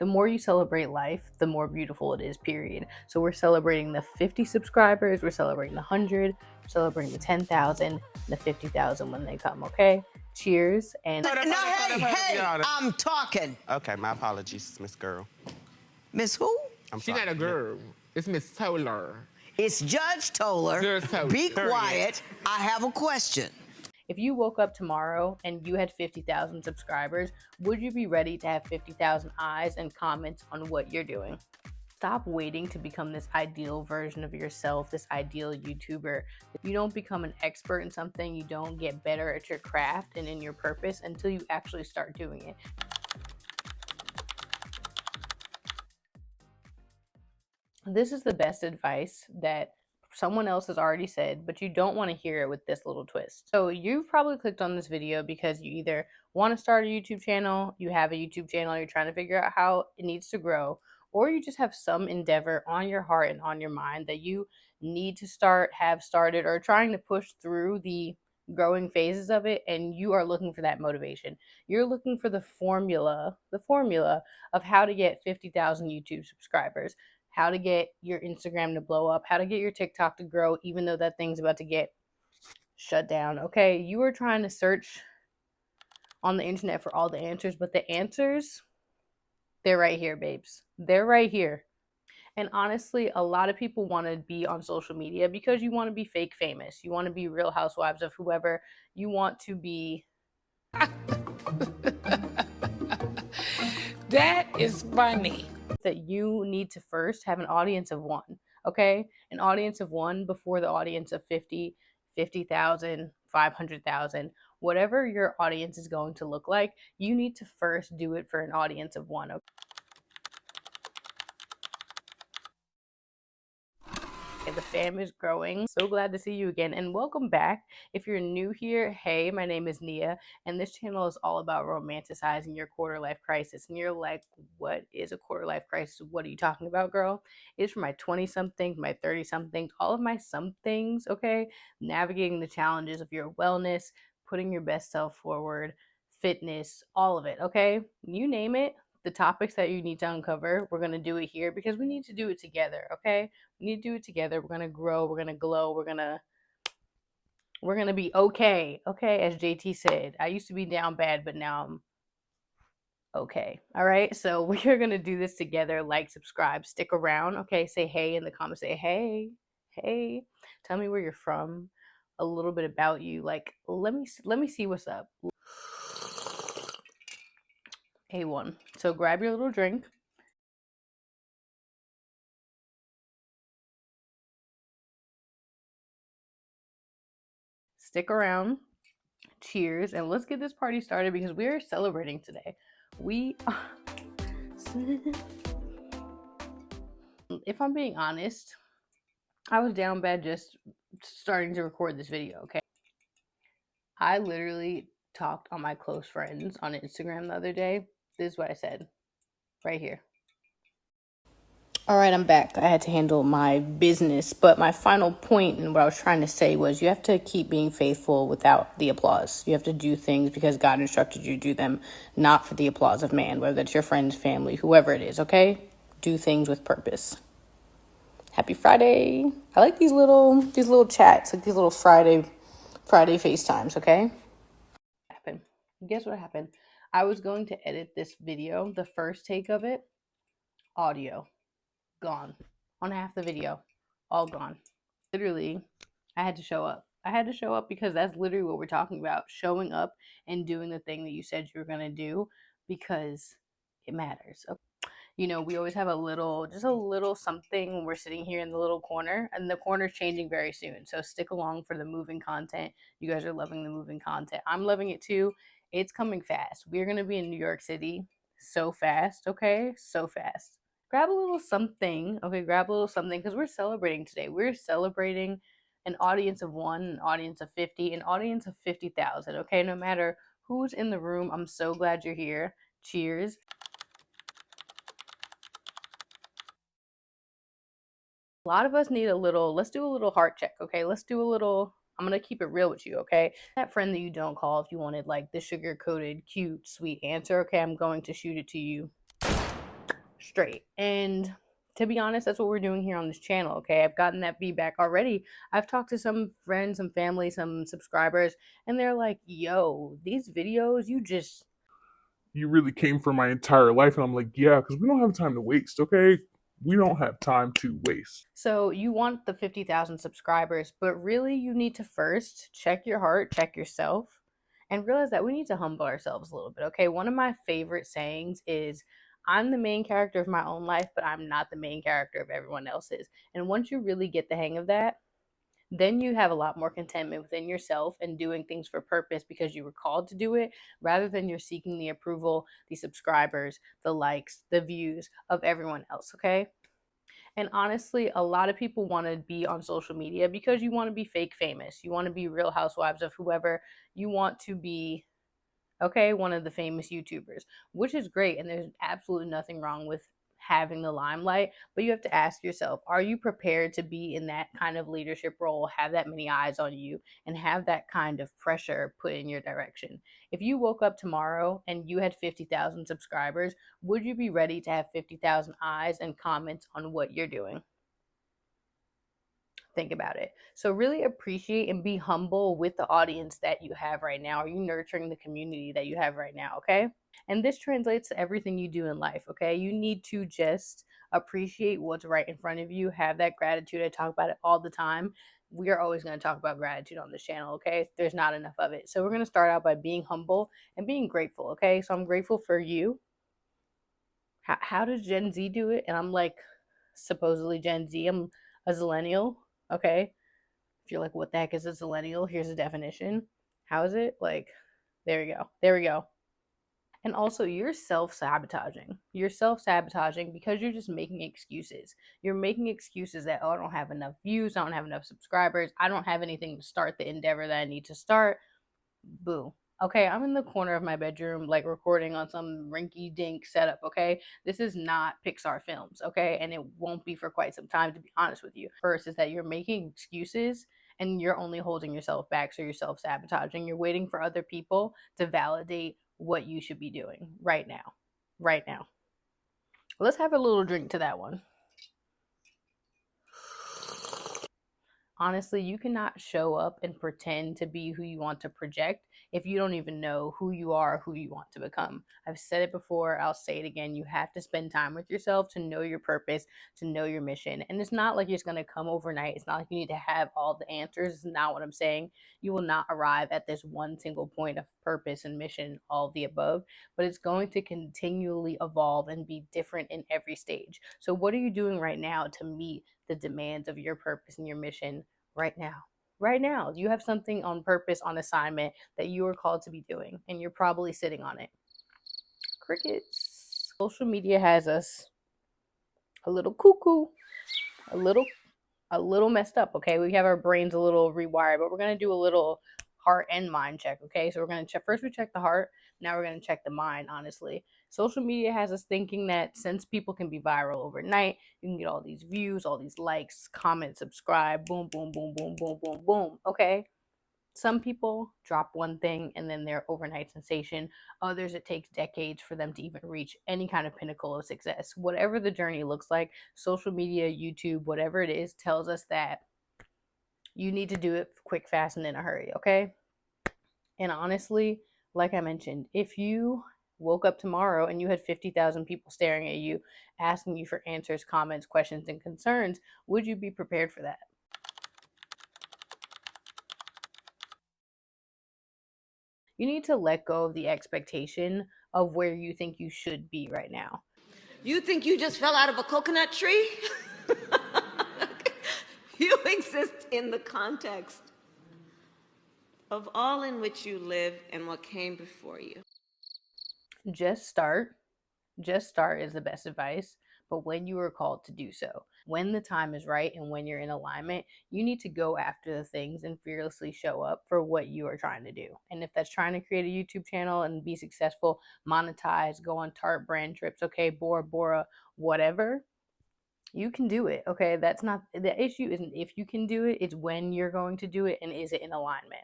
The more you celebrate life, the more beautiful it is, period. So we're celebrating the 50 subscribers, we're celebrating the 100, we're celebrating the 10,000, the 50,000 when they come, okay? Cheers. And I'm talking. Okay, my apologies, Miss Girl. Miss who? She's not a girl. It's Miss Toller. It's Judge Toller. Judge Toller. Be quiet. I have a question. if you woke up tomorrow and you had 50,000 subscribers, would you be ready to have 50,000 eyes and comments on what you're doing? Stop waiting to become this ideal version of yourself, this ideal YouTuber. You don't become an expert in something, you don't get better at your craft and in your purpose until you actually start doing it. This is the best advice that someone else has already said, but you don't want to hear it with this little twist. So you've probably clicked on this video because you either want to start a YouTube channel, you have a YouTube channel, you're trying to figure out how it needs to grow, or you just have some endeavor on your heart and on your mind that you need to start, have started, or trying to push through the growing phases of it, and you are looking for that motivation. You're looking for the formula of how to get 50,000 YouTube subscribers, how to get your Instagram to blow up, how to get your TikTok to grow, even though that thing's about to get shut down. Okay, you are trying to search on the internet for all the answers, but the answers, they're right here, babes. They're right here. And honestly, a lot of people want to be on social media because you want to be fake famous. You want to be Real Housewives of whoever. You want to be... That is funny. That you need to first have an audience of one, okay? An audience of one before the audience of 50, 50,000, 500,000. Whatever your audience is going to look like, you need to first do it for an audience of one, okay? The fam is growing. So glad to see you again, and welcome back. If you're new here, hey, my name is Nia, and this channel is all about romanticizing your quarter life crisis. And you're like, what is a quarter life crisis? What are you talking about, girl? It's for my 20-somethings, my 30-somethings, all of my somethings, okay? Navigating the challenges of your wellness, putting your best self forward, fitness, all of it, okay? You name it. The topics that you need to uncover, we're going to do it here because we need to do it together, okay? We need to do it together. We're going to grow, we're going to glow, we're going to be okay, as JT said. I used to be down bad, but now I'm okay. All right, so we're going to do this together. Like, subscribe, stick around, okay? Say hey in the comments. Say hey. Tell me where you're from, a little bit about you. Like, let me see what's up. A1. So grab your little drink. Stick around. Cheers. And let's get this party started because we are celebrating today. If I'm being honest, I was down bad just starting to record this video, okay? I literally talked on my close friends on Instagram the other day. This is what I said right here. All right, I'm back. I had to handle my business, but my final point and what I was trying to say was you have to keep being faithful without the applause. You have to do things because God instructed you to do them, not for the applause of man, whether that's your friends, family, whoever it is, okay? Do things with purpose. Happy Friday. I like these little chats, like these little Friday FaceTimes, okay? Guess what happened? I was going to edit this video, the first take of it, audio gone on half the video, all gone. Literally, I had to show up. I had to show up because that's literally what we're talking about, showing up and doing the thing that you said you were going to do because it matters. You know, we always have just a little something when we're sitting here in the little corner, and the corner's changing very soon. So stick along for the moving content. You guys are loving the moving content. I'm loving it too. It's coming fast. We're going to be in New York City so fast, okay? So fast. Grab a little something, okay? Grab a little something because we're celebrating today. We're celebrating an audience of one, an audience of 50, an audience of 50,000, okay? No matter who's in the room, I'm so glad you're here. Cheers. A lot of us need let's do a little heart check, okay? Let's do a little, I'm going to keep it real with you, okay? That friend that you don't call if you wanted like the sugar-coated, cute, sweet answer, okay? I'm going to shoot it to you straight. And to be honest, that's what we're doing here on this channel, okay? I've gotten that feedback already. I've talked to some friends, some family, some subscribers, and they're like, yo, these videos, you really came for my entire life. And I'm like, yeah, because we don't have time to waste, okay? We don't have time to waste. So you want the 50,000 subscribers, but really you need to first check your heart, check yourself, and realize that we need to humble ourselves a little bit, okay? One of my favorite sayings is, I'm the main character of my own life, but I'm not the main character of everyone else's. And once you really get the hang of that, then you have a lot more contentment within yourself and doing things for purpose because you were called to do it, rather than you're seeking the approval, the subscribers, the likes, the views of everyone else, okay? And honestly, a lot of people want to be on social media because you want to be fake famous. You want to be Real Housewives of whoever. You want to be, okay, one of the famous YouTubers, which is great. And there's absolutely nothing wrong with having the limelight. But you have to ask yourself, are you prepared to be in that kind of leadership role, have that many eyes on you, and have that kind of pressure put in your direction? If you woke up tomorrow and you had 50,000 subscribers, would you be ready to have 50,000 eyes and comments on what you're doing? Think about it. So really appreciate and be humble with the audience that you have right now. Are you nurturing the community that you have right now? Okay. And this translates to everything you do in life. Okay. You need to just appreciate what's right in front of you. Have that gratitude. I talk about it all the time. We are always going to talk about gratitude on this channel. Okay. There's not enough of it. So we're going to start out by being humble and being grateful. Okay. So I'm grateful for you. How does Gen Z do it? And I'm like, supposedly Gen Z. I'm a zillennial. Okay. If you're like, what the heck is a zillennial? Here's a definition. How is it? Like, there you go. There we go. And also, you're self-sabotaging. You're self-sabotaging because you're just making excuses. You're making excuses that, oh, I don't have enough views. I don't have enough subscribers. I don't have anything to start the endeavor that I need to start. Boo. Okay, I'm in the corner of my bedroom, like recording on some rinky dink setup, okay? This is not Pixar films, okay? And it won't be for quite some time, to be honest with you. First is that you're making excuses and you're only holding yourself back, so you're self sabotaging. You're waiting for other people to validate what you should be doing right now. Right now. Let's have a little drink to that one. Honestly, you cannot show up and pretend to be who you want to project if you don't even know who you are, who you want to become. I've said it before, I'll say it again. You have to spend time with yourself to know your purpose, to know your mission. And it's not like it's going to come overnight. It's not like you need to have all the answers. It's not what I'm saying. You will not arrive at this one single point of purpose and mission, all of the above, but it's going to continually evolve and be different in every stage. So what are you doing right now to meet the demands of your purpose and your mission right now? Right now, you have something on purpose, on assignment that you are called to be doing, and you're probably sitting on it. Crickets. Social media has us a little cuckoo, a little messed up, okay? We have our brains a little rewired, but we're going to do a little heart and mind check, okay? So we're going to check, first we check the heart, now we're going to check the mind, honestly. Social media has us thinking that since people can be viral overnight, you can get all these views, all these likes, comments, subscribe, boom, boom, boom, boom, boom, boom, boom, okay? Some people drop one thing and then they're overnight sensation. Others, it takes decades for them to even reach any kind of pinnacle of success. Whatever the journey looks like, social media, YouTube, whatever it is, tells us that you need to do it quick, fast, and in a hurry, okay? And honestly, like I mentioned, if you woke up tomorrow and you had 50,000 people staring at you, asking you for answers, comments, questions, and concerns, would you be prepared for that? You need to let go of the expectation of where you think you should be right now. You think you just fell out of a coconut tree? You exist in the context of all in which you live and what came before you. Just start. Just start is the best advice, but when you are called to do so, when the time is right and when you're in alignment, you need to go after the things and fearlessly show up for what you are trying to do. And if that's trying to create a YouTube channel and be successful, monetize, go on Tarte brand trips, okay, Bora Bora, whatever, you can do it, okay? That's not, the issue isn't if you can do it, it's when you're going to do it and is it in alignment.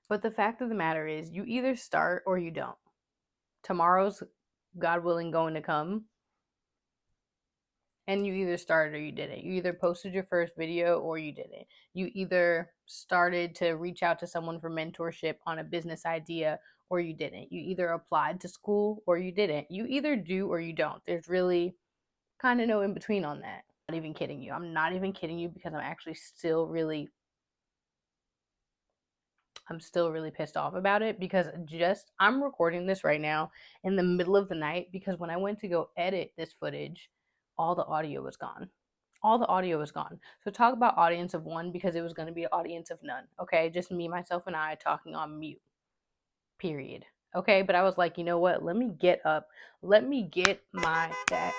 But the fact of the matter is, you either start or you don't. Tomorrow's, God willing, going to come. And you either started or you didn't. You either posted your first video or you didn't. You either started to reach out to someone for mentorship on a business idea or you didn't. You either applied to school or you didn't. You either do or you don't. There's really kind of no in between on that. I'm not even kidding you. I'm not even kidding you because I'm actually still really pissed off about it because I'm recording this right now in the middle of the night because when I went to go edit this footage, all the audio was gone. All the audio was gone. So talk about audience of one because it was going to be an audience of none. Okay, just me, myself, and I talking on mute. Period. Okay, but I was like, you know what? Let me get up. Let me get up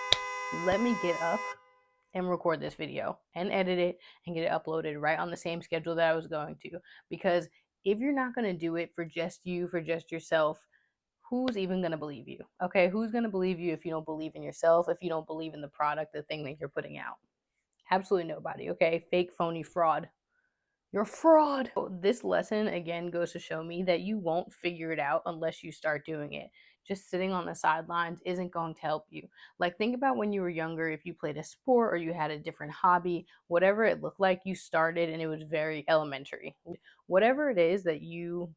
and record this video and edit it and get it uploaded right on the same schedule that I was going to. Because if you're not going to do it for just you, for just yourself, who's even going to believe you? Okay, who's going to believe you if you don't believe in yourself, if you don't believe in the product, the thing that you're putting out? Absolutely nobody, okay? Fake, phony, fraud. You're a fraud. This lesson, again, goes to show me that you won't figure it out unless you start doing it. Just sitting on the sidelines isn't going to help you. Like, think about when you were younger, if you played a sport or you had a different hobby, whatever it looked like, you started and it was very elementary. Whatever it is that you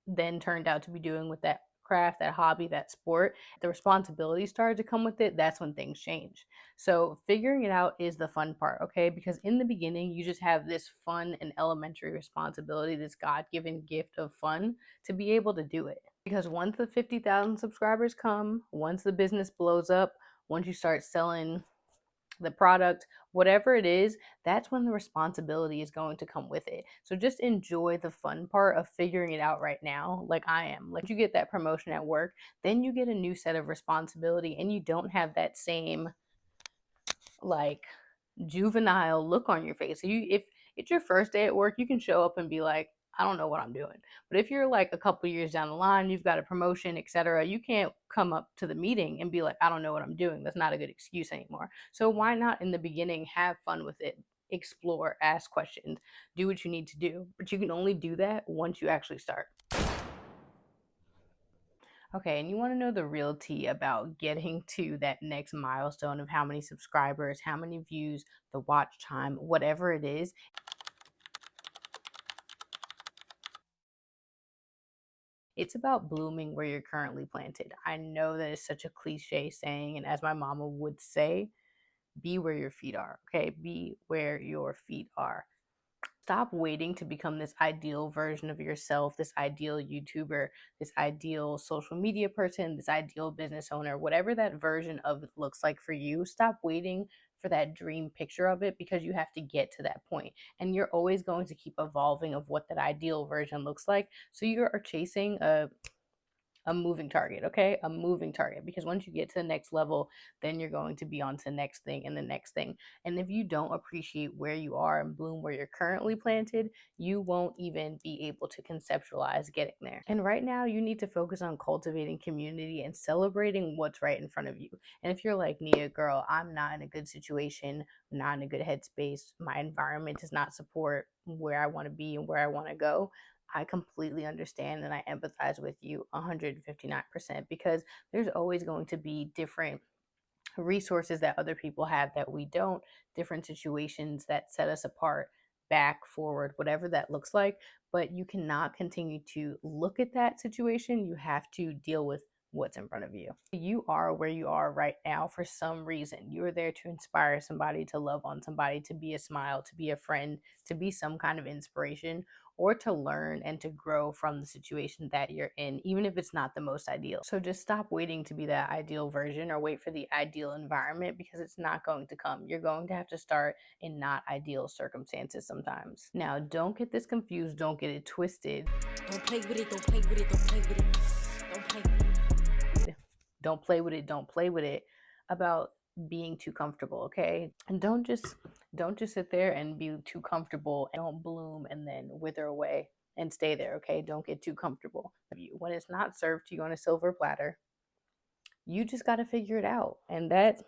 then turned out to be doing with that craft, that hobby, that sport, the responsibility started to come with it, that's when things change. So figuring it out is the fun part, okay? Because in the beginning, you just have this fun and elementary responsibility, this God-given gift of fun to be able to do it. Because once the 50,000 subscribers come, once the business blows up, once you start selling the product, whatever it is, that's when the responsibility is going to come with it. So just enjoy the fun part of figuring it out right now, like I am. Like, you get that promotion at work, then you get a new set of responsibility and you don't have that same like juvenile look on your face. So if it's your first day at work, you can show up and be like, I don't know what I'm doing. But if you're like a couple years down the line, you've got a promotion, etc., you can't come up to the meeting and be like, I don't know what I'm doing. That's not a good excuse anymore. So why not in the beginning have fun with it? Explore, ask questions, do what you need to do. But you can only do that once you actually start. Okay, and you want to know the real tea about getting to that next milestone of how many subscribers, how many views, the watch time, whatever it is. It's about blooming where you're currently planted. I know that is such a cliche saying, and as my mama would say, be where your feet are, okay? Be where your feet are. Stop waiting to become this ideal version of yourself, this ideal YouTuber, this ideal social media person, this ideal business owner, whatever that version of it looks like for you. Stop waiting for that dream picture of it because you have to get to that point. And you're always going to keep evolving of what that ideal version looks like. So you are chasing a moving target, okay? A moving target, because once you get to the next level, then you're going to be on to the next thing and the next thing. And if you don't appreciate where you are and bloom where you're currently planted, you won't even be able to conceptualize getting there. And right now, you need to focus on cultivating community and celebrating what's right in front of you. And if you're like, Nia, girl, I'm not in a good situation, I'm not in a good headspace, my environment does not support where I want to be and where I want to go, I completely understand and I empathize with you 159% because there's always going to be different resources that other people have that we don't, different situations that set us apart, back, forward, whatever that looks like. But you cannot continue to look at that situation. You have to deal with what's in front of you. You are where you are right now for some reason. You are there to inspire somebody, to love on somebody, to be a smile, to be a friend, to be some kind of inspiration, or to learn and to grow from the situation that you're in, even if it's not the most ideal. So just stop waiting to be that ideal version or wait for the ideal environment because it's not going to come. You're going to have to start in not ideal circumstances sometimes. Now, don't get this confused. Don't get it twisted. Don't play with it, don't play with it, don't play with it. Don't play with it. Don't play with it, don't play with it about being too comfortable, okay? And don't just sit there and be too comfortable and don't bloom and then wither away and stay there, okay? Don't get too comfortable. When it's not served to you on a silver platter, you just got to figure it out. And that's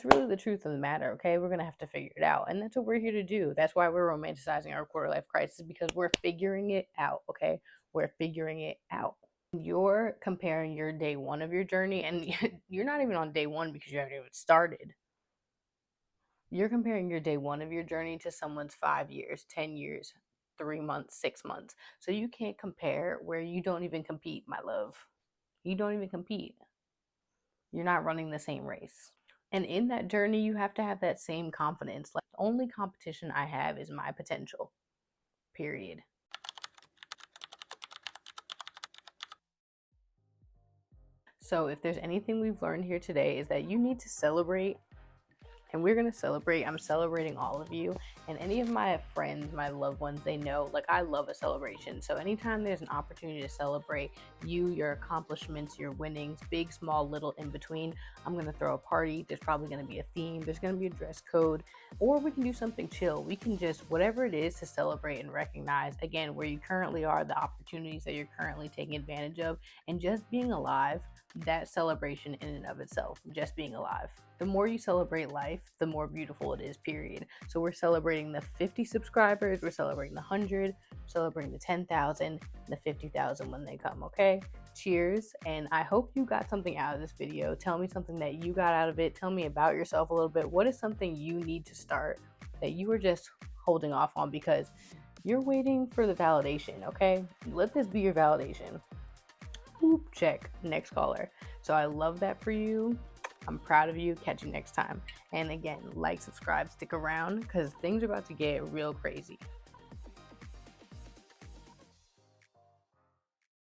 really the truth of the matter, okay? We're going to have to figure it out. And that's what we're here to do. That's why we're romanticizing our quarter life crisis, because we're figuring it out, okay? We're figuring it out. You're comparing your day one of your journey, and you're not even on day one because you haven't even started. You're comparing your day one of your journey to someone's 5 years, 10 years, 3 months, 6 months. So you can't compare where you don't even compete, my love. You don't even compete. You're not running the same race. And in that journey, you have to have that same confidence. Like, the only competition I have is my potential. Period. So if there's anything we've learned here today, is that you need to celebrate. And we're going to celebrate. I'm celebrating all of you. And any of my friends, my loved ones, they know, like, I love a celebration. So anytime there's an opportunity to celebrate you, your accomplishments, your winnings, big, small, little, in between, I'm going to throw a party. There's probably going to be a theme. There's going to be a dress code. Or we can do something chill. We can just, whatever it is, to celebrate and recognize, again, where you currently are, the opportunities that you're currently taking advantage of, and just being alive. That celebration in and of itself, just being alive. The more you celebrate life, the more beautiful it is, period. So we're celebrating the 50 subscribers, we're celebrating the 100, celebrating the 10,000, the 50,000 when they come, okay? Cheers, and I hope you got something out of this video. Tell me something that you got out of it. Tell me about yourself a little bit. What is something you need to start that you were just holding off on because you're waiting for the validation, okay? Let this be your validation. Boop, check. Next caller. So I love that for you. I'm proud of you. Catch you next time. And again, like, subscribe, stick around, because things are about to get real crazy.